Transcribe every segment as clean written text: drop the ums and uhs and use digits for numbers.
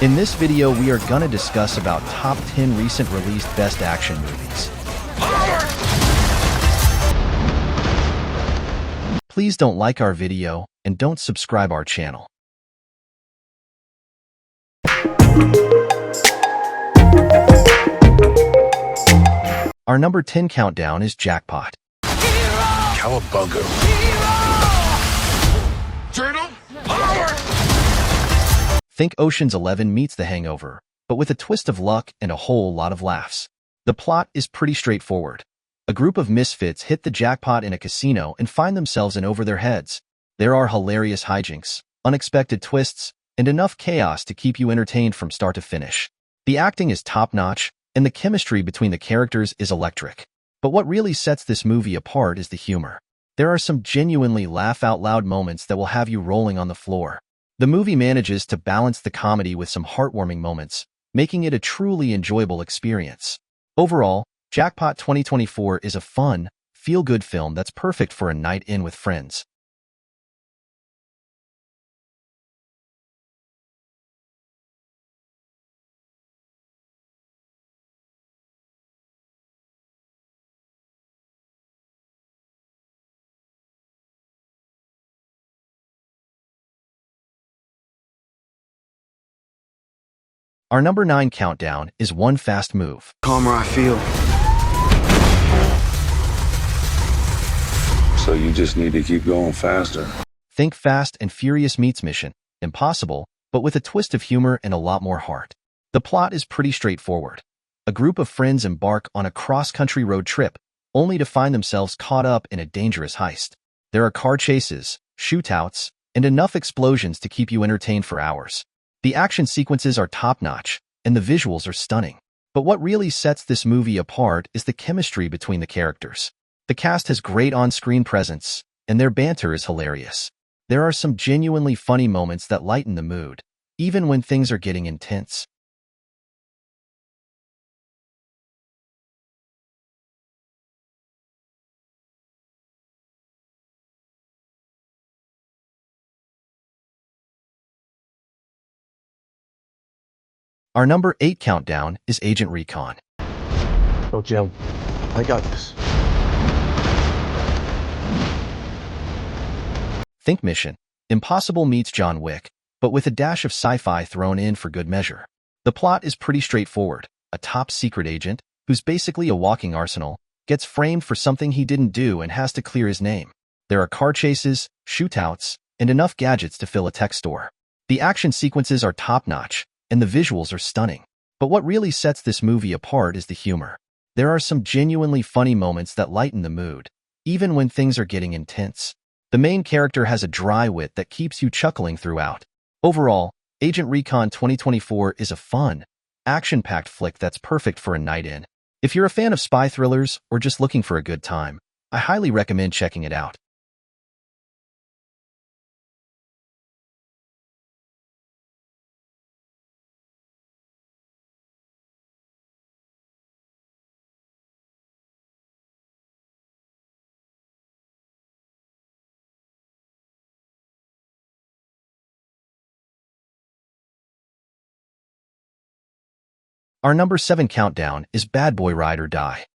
In this video, we are gonna discuss about top 10 recent released best action movies. Please don't like our video and don't subscribe our channel. Our number 10 countdown is Jackpot. Cowabunga. Journal power. Think Ocean's 11 meets The Hangover, but with a twist of luck and a whole lot of laughs. The plot is pretty straightforward. A group of misfits hit the jackpot in a casino and find themselves in over their heads. There are hilarious hijinks, unexpected twists, and enough chaos to keep you entertained from start to finish. The acting is top-notch, and the chemistry between the characters is electric. But what really sets this movie apart is the humor. There are some genuinely laugh-out-loud moments that will have you rolling on the floor. The movie manages to balance the comedy with some heartwarming moments, making it a truly enjoyable experience. Overall, Jackpot 2024 is a fun, feel-good film that's perfect for a night in with friends. Our number 9 countdown is One Fast Move. Calmer I feel. So you just need to keep going faster. Think Fast and Furious meets Mission Impossible, but with a twist of humor and a lot more heart. The plot is pretty straightforward. A group of friends embark on a cross-country road trip, only to find themselves caught up in a dangerous heist. There are car chases, shootouts, and enough explosions to keep you entertained for hours. The action sequences are top-notch, and the visuals are stunning. But what really sets this movie apart is the chemistry between the characters. The cast has great on-screen presence, and their banter is hilarious. There are some genuinely funny moments that lighten the mood, even when things are getting intense. Our number 8 countdown is Agent Recon. Oh, Jim, I got this. Think Mission Impossible meets John Wick, but with a dash of sci-fi thrown in for good measure. The plot is pretty straightforward. A top-secret agent, who's basically a walking arsenal, gets framed for something he didn't do and has to clear his name. There are car chases, shootouts, and enough gadgets to fill a tech store. The action sequences are top-notch, and the visuals are stunning. But what really sets this movie apart is the humor. There are some genuinely funny moments that lighten the mood, even when things are getting intense. The main character has a dry wit that keeps you chuckling throughout. Overall, Agent Recon 2024 is a fun, action-packed flick that's perfect for a night in. If you're a fan of spy thrillers or just looking for a good time, I highly recommend checking it out. Our number 7 countdown is Bad Boy Ride or Die.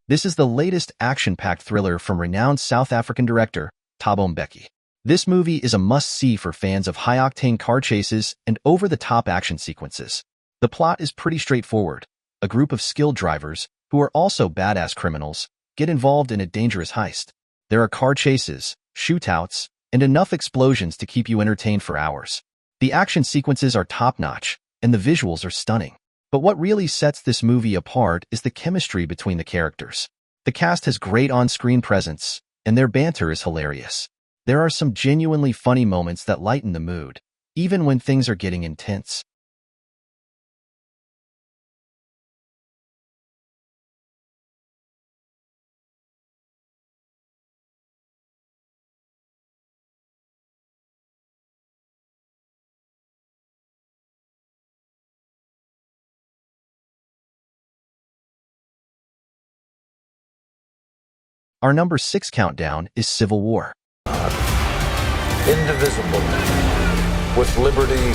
This is the latest action-packed thriller from renowned South African director Thabo Mbeki. This movie is a must-see for fans of high-octane car chases and over-the-top action sequences. The plot is pretty straightforward. A group of skilled drivers, who are also badass criminals, get involved in a dangerous heist. There are car chases, shootouts, and enough explosions to keep you entertained for hours. The action sequences are top-notch, and the visuals are stunning. But what really sets this movie apart is the chemistry between the characters. The cast has great on-screen presence, and their banter is hilarious. There are some genuinely funny moments that lighten the mood, even when things are getting intense. Our number 6 countdown is Civil War. indivisible, with liberty.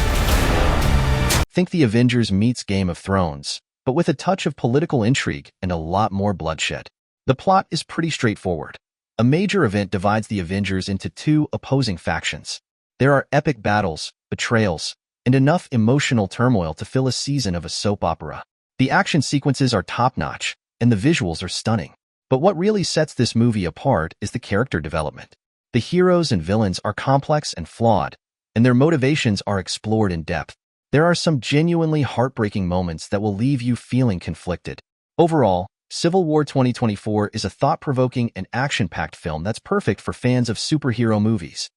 Think The Avengers meets Game of Thrones, but with a touch of political intrigue and a lot more bloodshed. The plot is pretty straightforward. A major event divides the Avengers into two opposing factions. There are epic battles, betrayals, and enough emotional turmoil to fill a season of a soap opera. The action sequences are top-notch, and the visuals are stunning. But what really sets this movie apart is the character development. The heroes and villains are complex and flawed, and their motivations are explored in depth. There are some genuinely heartbreaking moments that will leave you feeling conflicted. Overall, Civil War 2024 is a thought-provoking and action-packed film that's perfect for fans of superhero movies.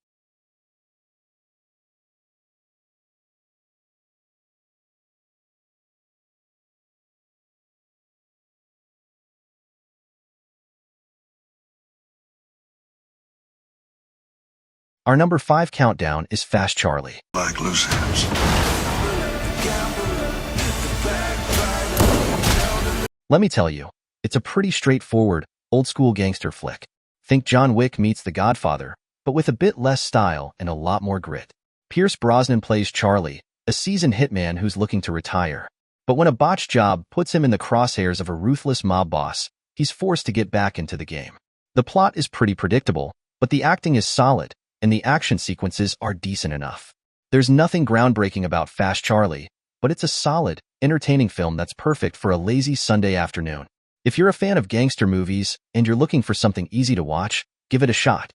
Our number 5 countdown is Fast Charlie. Like loose ends. Let me tell you, it's a pretty straightforward, old-school gangster flick. Think John Wick meets The Godfather, but with a bit less style and a lot more grit. Pierce Brosnan plays Charlie, a seasoned hitman who's looking to retire. But when a botched job puts him in the crosshairs of a ruthless mob boss, he's forced to get back into the game. The plot is pretty predictable, but the acting is solid, and the action sequences are decent enough. There's nothing groundbreaking about Fast Charlie, but it's a solid, entertaining film that's perfect for a lazy Sunday afternoon. If you're a fan of gangster movies and you're looking for something easy to watch, give it a shot.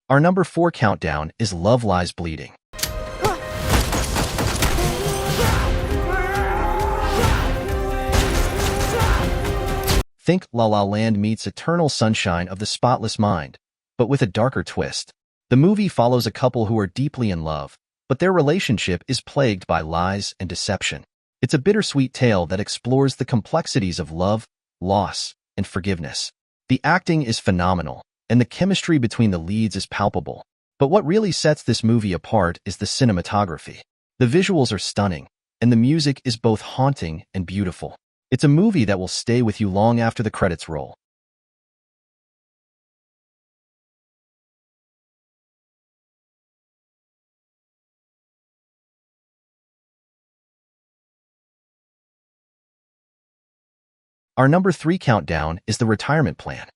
Our number 4 countdown is Love Lies Bleeding. Think La La Land meets Eternal Sunshine of the Spotless Mind, but with a darker twist. The movie follows a couple who are deeply in love, but their relationship is plagued by lies and deception. It's a bittersweet tale that explores the complexities of love, loss, and forgiveness. The acting is phenomenal, and the chemistry between the leads is palpable. But what really sets this movie apart is the cinematography. The visuals are stunning, and the music is both haunting and beautiful. It's a movie that will stay with you long after the credits roll. Our number 3 countdown is The Retirement Plan.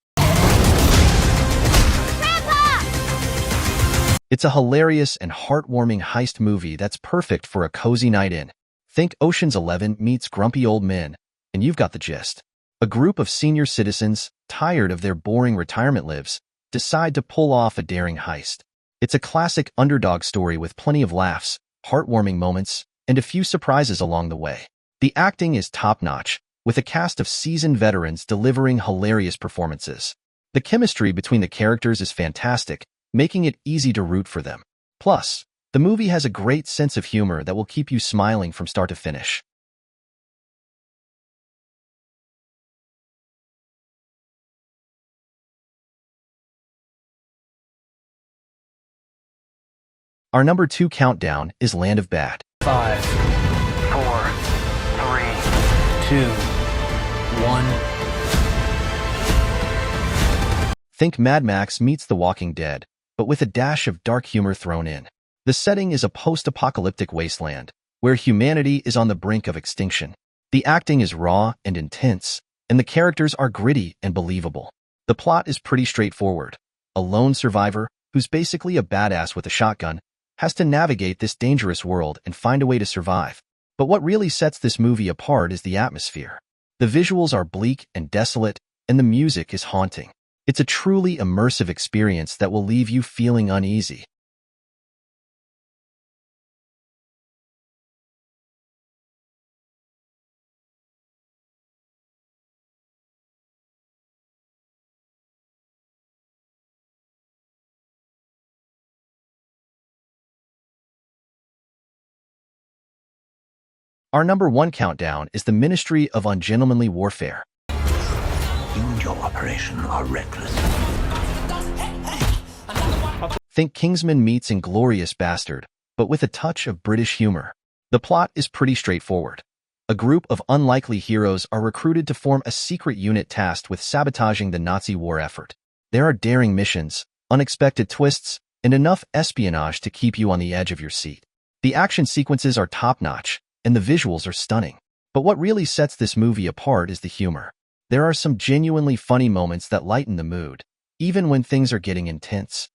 It's a hilarious and heartwarming heist movie that's perfect for a cozy night in. Think Ocean's 11 meets Grumpy Old Men, and you've got the gist. A group of senior citizens, tired of their boring retirement lives, decide to pull off a daring heist. It's a classic underdog story with plenty of laughs, heartwarming moments, and a few surprises along the way. The acting is top-notch, with a cast of seasoned veterans delivering hilarious performances. The chemistry between the characters is fantastic, making it easy to root for them. Plus, the movie has a great sense of humor that will keep you smiling from start to finish. Our number 2 countdown is Land of Bad. 5, 4, 3, 2, 1. Think Mad Max meets The Walking Dead, but with a dash of dark humor thrown in. The setting is a post-apocalyptic wasteland, where humanity is on the brink of extinction. The acting is raw and intense, and the characters are gritty and believable. The plot is pretty straightforward. A lone survivor, who's basically a badass with a shotgun, has to navigate this dangerous world and find a way to survive. But what really sets this movie apart is the atmosphere. The visuals are bleak and desolate, and the music is haunting. It's a truly immersive experience that will leave you feeling uneasy. Our number 1 countdown is the Ministry of Ungentlemanly Warfare. You and your operation are reckless. Think Kingsman meets Inglourious Bastard, but with a touch of British humor. The plot is pretty straightforward. A group of unlikely heroes are recruited to form a secret unit tasked with sabotaging the Nazi war effort. There are daring missions, unexpected twists, and enough espionage to keep you on the edge of your seat. The action sequences are top-notch, and the visuals are stunning. But what really sets this movie apart is the humor. There are some genuinely funny moments that lighten the mood, even when things are getting intense.